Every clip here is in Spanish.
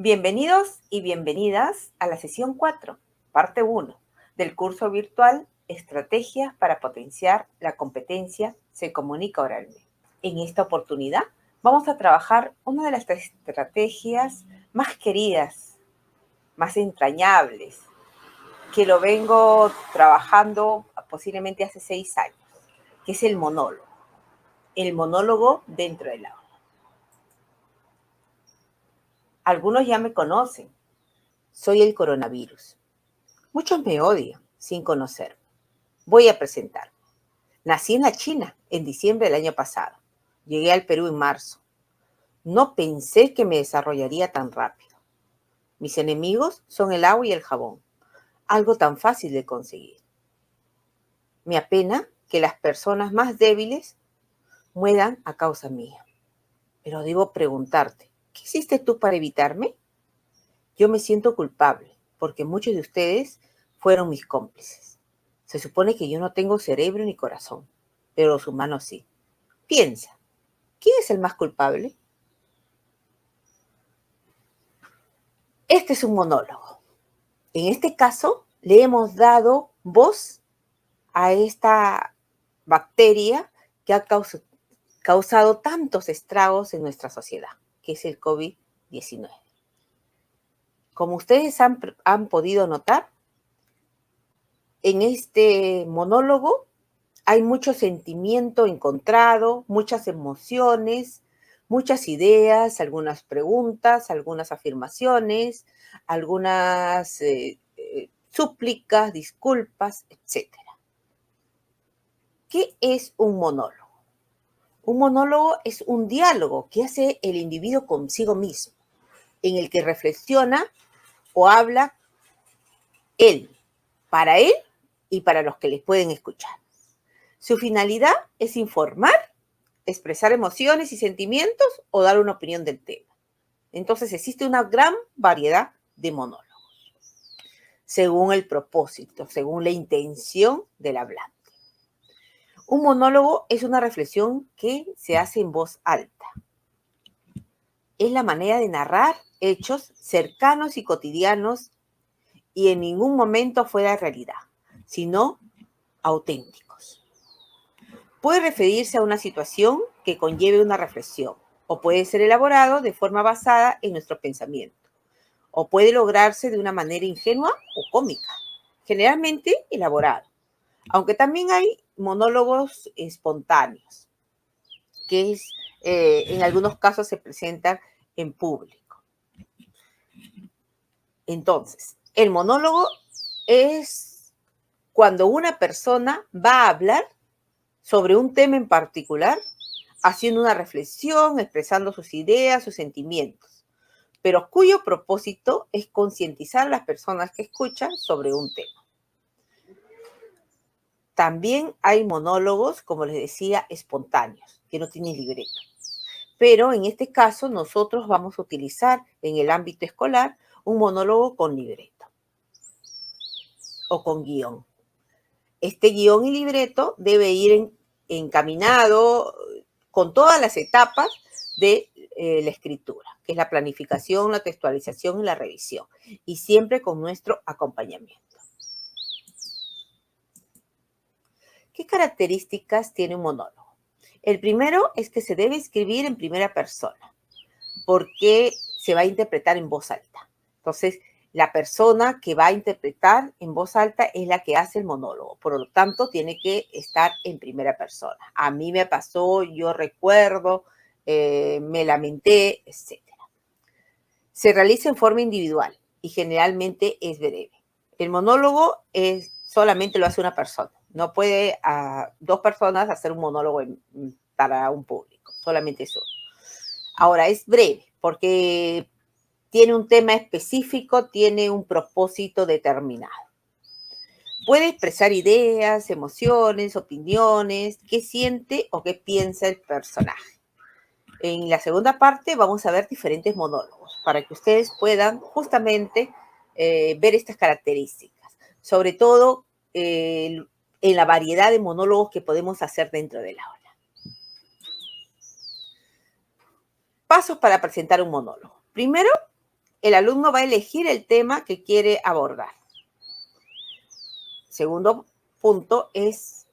Bienvenidos y bienvenidas a la sesión 4, parte 1, del curso virtual Estrategias para potenciar la competencia Se comunica oralmente. En esta oportunidad vamos a trabajar una de las estrategias más queridas, más entrañables, que lo vengo trabajando posiblemente hace 6 años, que es el monólogo dentro del aula. Algunos ya me conocen, soy el coronavirus. Muchos me odian sin conocerme. Voy a presentarme. Nací en la China en diciembre del año pasado. Llegué al Perú en marzo. No pensé que me desarrollaría tan rápido. Mis enemigos son el agua y el jabón, algo tan fácil de conseguir. Me apena que las personas más débiles mueran a causa mía. Pero debo preguntarte, ¿qué hiciste tú para evitarme? Yo me siento culpable porque muchos de ustedes fueron mis cómplices. Se supone que yo no tengo cerebro ni corazón, pero los humanos sí. Piensa, ¿quién es el más culpable? Este es un monólogo. En este caso, le hemos dado voz a esta bacteria que ha causado tantos estragos en nuestra sociedad, que es el COVID-19. Como ustedes han podido notar, en este monólogo hay mucho sentimiento encontrado, muchas emociones, muchas ideas, algunas preguntas, algunas afirmaciones, algunas súplicas, disculpas, etc. ¿Qué es un monólogo? Un monólogo es un diálogo que hace el individuo consigo mismo, en el que reflexiona o habla él, para él y para los que les pueden escuchar. Su finalidad es informar, expresar emociones y sentimientos o dar una opinión del tema. Entonces existe una gran variedad de monólogos, según el propósito, según la intención del hablante. Un monólogo es una reflexión que se hace en voz alta. Es la manera de narrar hechos cercanos y cotidianos y en ningún momento fuera de realidad, sino auténticos. Puede referirse a una situación que conlleve una reflexión, o puede ser elaborado de forma basada en nuestro pensamiento, o puede lograrse de una manera ingenua o cómica, generalmente elaborado, aunque también hay monólogos espontáneos, que en algunos casos se presentan en público. Entonces, el monólogo es cuando una persona va a hablar sobre un tema en particular, haciendo una reflexión, expresando sus ideas, sus sentimientos, pero cuyo propósito es concientizar a las personas que escuchan sobre un tema. También hay monólogos, como les decía, espontáneos, que no tienen libreto. Pero en este caso nosotros vamos a utilizar en el ámbito escolar un monólogo con libreto o con guión. Este guión y libreto debe ir encaminado con todas las etapas de la escritura, que es la planificación, la textualización y la revisión, y siempre con nuestro acompañamiento. ¿Qué características tiene un monólogo? El primero es que se debe escribir en primera persona, porque se va a interpretar en voz alta. Entonces, la persona que va a interpretar en voz alta es la que hace el monólogo. Por lo tanto, tiene que estar en primera persona. A mí me pasó, yo recuerdo, me lamenté, etc. Se realiza en forma individual y generalmente es breve. El monólogo solamente lo hace una persona. No puede dos personas hacer un monólogo para un público. Solamente es uno. Ahora, es breve porque tiene un tema específico, tiene un propósito determinado. Puede expresar ideas, emociones, opiniones, qué siente o qué piensa el personaje. En la segunda parte vamos a ver diferentes monólogos para que ustedes puedan justamente ver estas características. Sobre todo en la variedad de monólogos que podemos hacer dentro del aula. Pasos para presentar un monólogo. Primero, el alumno va a elegir el tema que quiere abordar. Segundo punto es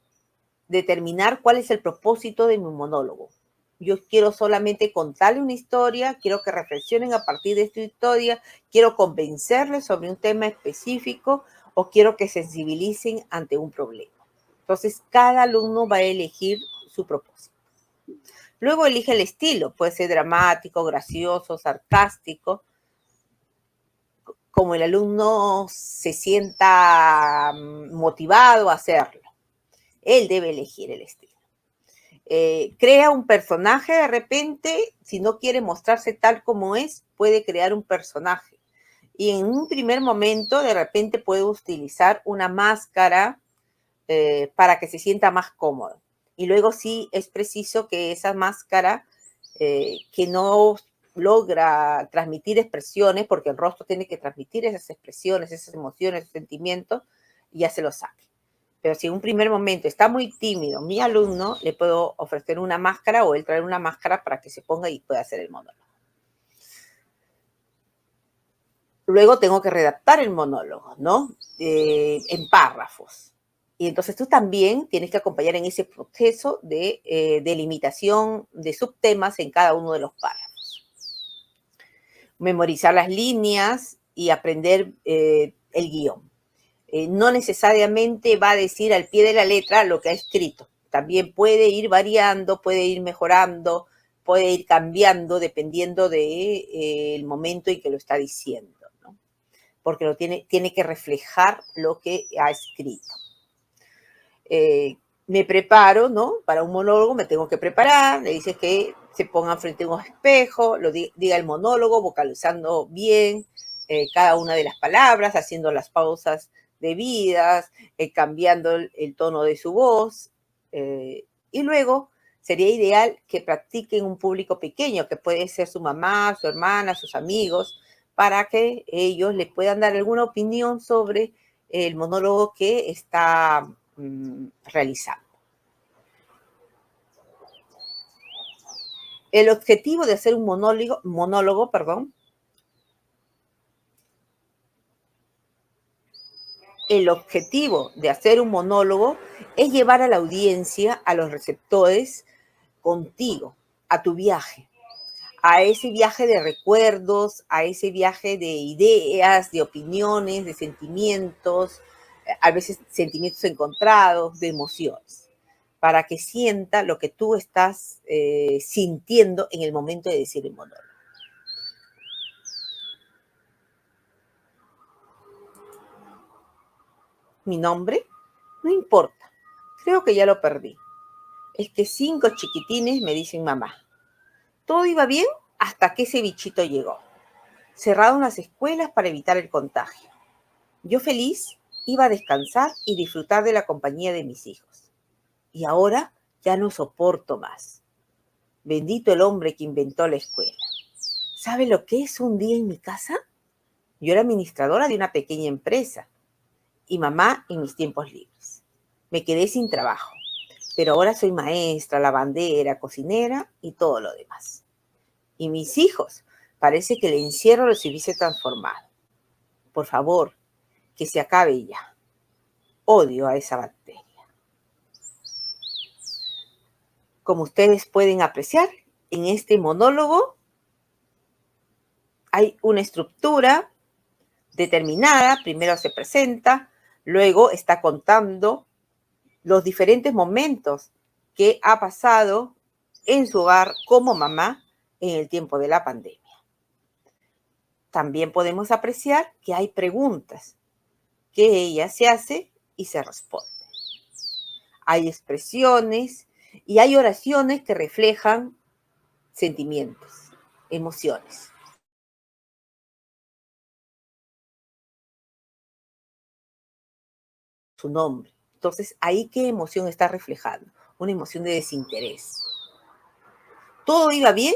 determinar cuál es el propósito de mi monólogo. Yo quiero solamente contarle una historia, quiero que reflexionen a partir de esta historia, quiero convencerles sobre un tema específico o quiero que sensibilicen ante un problema. Entonces, cada alumno va a elegir su propósito. Luego elige el estilo, puede ser dramático, gracioso, sarcástico, como el alumno se sienta motivado a hacerlo. Él debe elegir el estilo. Crea un personaje de repente, si no quiere mostrarse tal como es, puede crear un personaje. Y en un primer momento, de repente puede utilizar una máscara para que se sienta más cómodo. Y luego sí es preciso que esa máscara que no logra transmitir expresiones, porque el rostro tiene que transmitir esas expresiones, esas emociones, esos sentimientos, y ya se lo saque. Pero si en un primer momento está muy tímido mi alumno, le puedo ofrecer una máscara o él traer una máscara para que se ponga y pueda hacer el monólogo. Luego tengo que redactar el monólogo, ¿no? En párrafos. Y entonces tú también tienes que acompañar en ese proceso de delimitación de subtemas en cada uno de los párrafos. Memorizar las líneas y aprender el guión. No necesariamente va a decir al pie de la letra lo que ha escrito. También puede ir variando, puede ir mejorando, puede ir cambiando dependiendo del momento en que lo está diciendo, ¿no? Porque tiene que reflejar lo que ha escrito. Me preparo, ¿no? Para un monólogo me tengo que preparar, le dices que se pongan frente a un espejo, diga el monólogo, vocalizando bien cada una de las palabras, haciendo las pausas debidas, cambiando el tono de su voz. Y luego sería ideal que practiquen un público pequeño, que puede ser su mamá, su hermana, sus amigos, para que ellos le puedan dar alguna opinión sobre el monólogo que está realizando. El objetivo de hacer un monólogo, el objetivo de hacer un monólogo es llevar a la audiencia, a los receptores, contigo, a tu viaje, a ese viaje de recuerdos, a ese viaje de ideas, de opiniones, de sentimientos, a veces sentimientos encontrados, de emociones, para que sienta lo que tú estás sintiendo en el momento de decir el monólogo. ¿Mi nombre? No importa, creo que ya lo perdí. Es que 5 chiquitines me dicen mamá. Todo iba bien hasta que ese bichito llegó. Cerraron las escuelas para evitar el contagio. Yo feliz iba a descansar y disfrutar de la compañía de mis hijos. Y ahora ya no soporto más. Bendito el hombre que inventó la escuela. ¿Sabe lo que es un día en mi casa? Yo era administradora de una pequeña empresa y mamá en mis tiempos libres. Me quedé sin trabajo, pero ahora soy maestra, lavandera, cocinera y todo lo demás. Y mis hijos, parece que el encierro los hubiese transformado. Por favor, que se acabe ya. Odio a esa bacteria. Como ustedes pueden apreciar, en este monólogo hay una estructura determinada. Primero se presenta, luego está contando los diferentes momentos que ha pasado en su hogar como mamá en el tiempo de la pandemia. También podemos apreciar que hay preguntas que ella se hace y se responde. Hay expresiones y hay oraciones que reflejan sentimientos, emociones. Su nombre. Entonces, ¿ahí qué emoción está reflejando? Una emoción de desinterés. Todo iba bien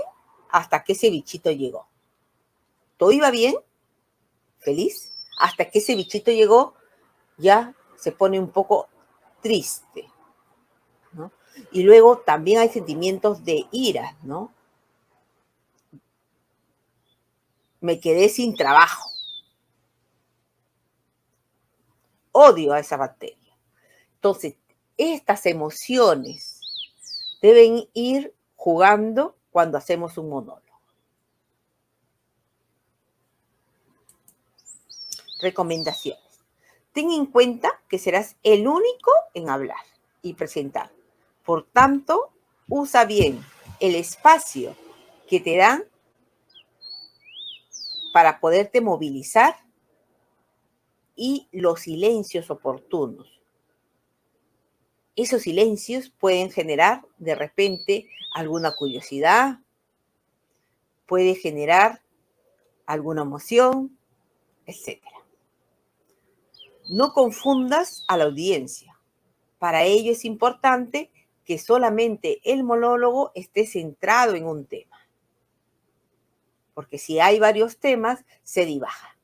hasta que ese bichito llegó. Todo iba bien, feliz, hasta que ese bichito llegó, ya se pone un poco triste, ¿no? Y luego también hay sentimientos de ira, ¿no? Me quedé sin trabajo. Odio a esa bacteria. Entonces, estas emociones deben ir jugando cuando hacemos un monólogo. Recomendaciones. Ten en cuenta que serás el único en hablar y presentar. Por tanto, usa bien el espacio que te dan para poderte movilizar y los silencios oportunos. Esos silencios pueden generar de repente alguna curiosidad, puede generar alguna emoción, etc. No confundas a la audiencia. Para ello es importante que solamente el monólogo esté centrado en un tema. Porque si hay varios temas, se divaga.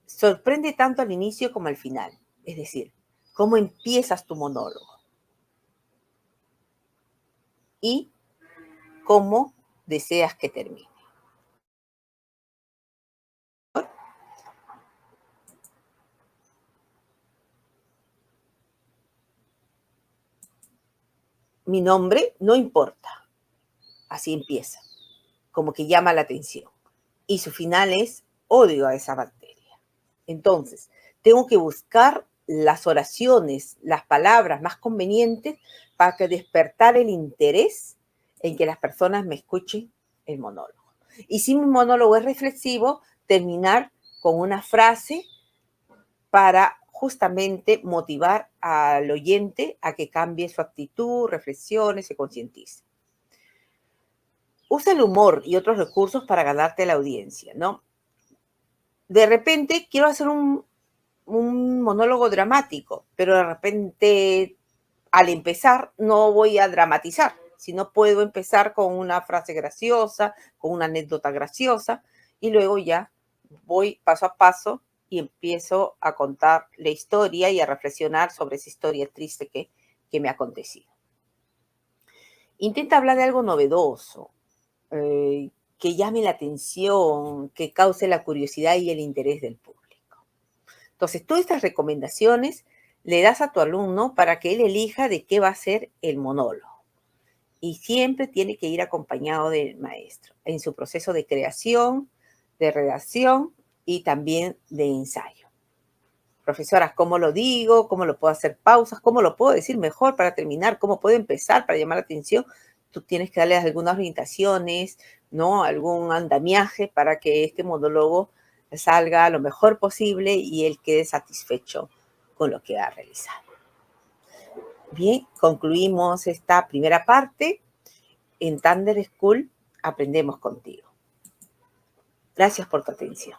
Sorprende tanto al inicio como al final. Es decir, cómo empiezas tu monólogo y cómo deseas que termine. Mi nombre no importa. Así empieza, como que llama la atención. Y su final es odio a esa bacteria. Entonces, tengo que buscar las oraciones, las palabras más convenientes para que despertar el interés en que las personas me escuchen el monólogo. Y si mi monólogo es reflexivo, terminar con una frase para justamente motivar al oyente a que cambie su actitud, reflexione, se concientice. Usa el humor y otros recursos para ganarte la audiencia, ¿no? De repente quiero hacer un monólogo dramático, pero de repente al empezar no voy a dramatizar, sino puedo empezar con una frase graciosa, con una anécdota graciosa, y luego ya voy paso a paso y empiezo a contar la historia y a reflexionar sobre esa historia triste que me ha acontecido. Intenta hablar de algo novedoso, que llame la atención, que cause la curiosidad y el interés del público. Entonces, todas estas recomendaciones le das a tu alumno para que él elija de qué va a ser el monólogo. Y siempre tiene que ir acompañado del maestro en su proceso de creación, de redacción y también de ensayo. Profesora, ¿cómo lo digo? ¿Cómo lo puedo hacer pausas? ¿Cómo lo puedo decir mejor para terminar? ¿Cómo puedo empezar para llamar la atención? Tú tienes que darles algunas orientaciones, ¿no? Algún andamiaje para que este monólogo salga lo mejor posible y él quede satisfecho con lo que ha realizado. Bien, concluimos esta primera parte. En Thunder School aprendemos contigo. Gracias por tu atención.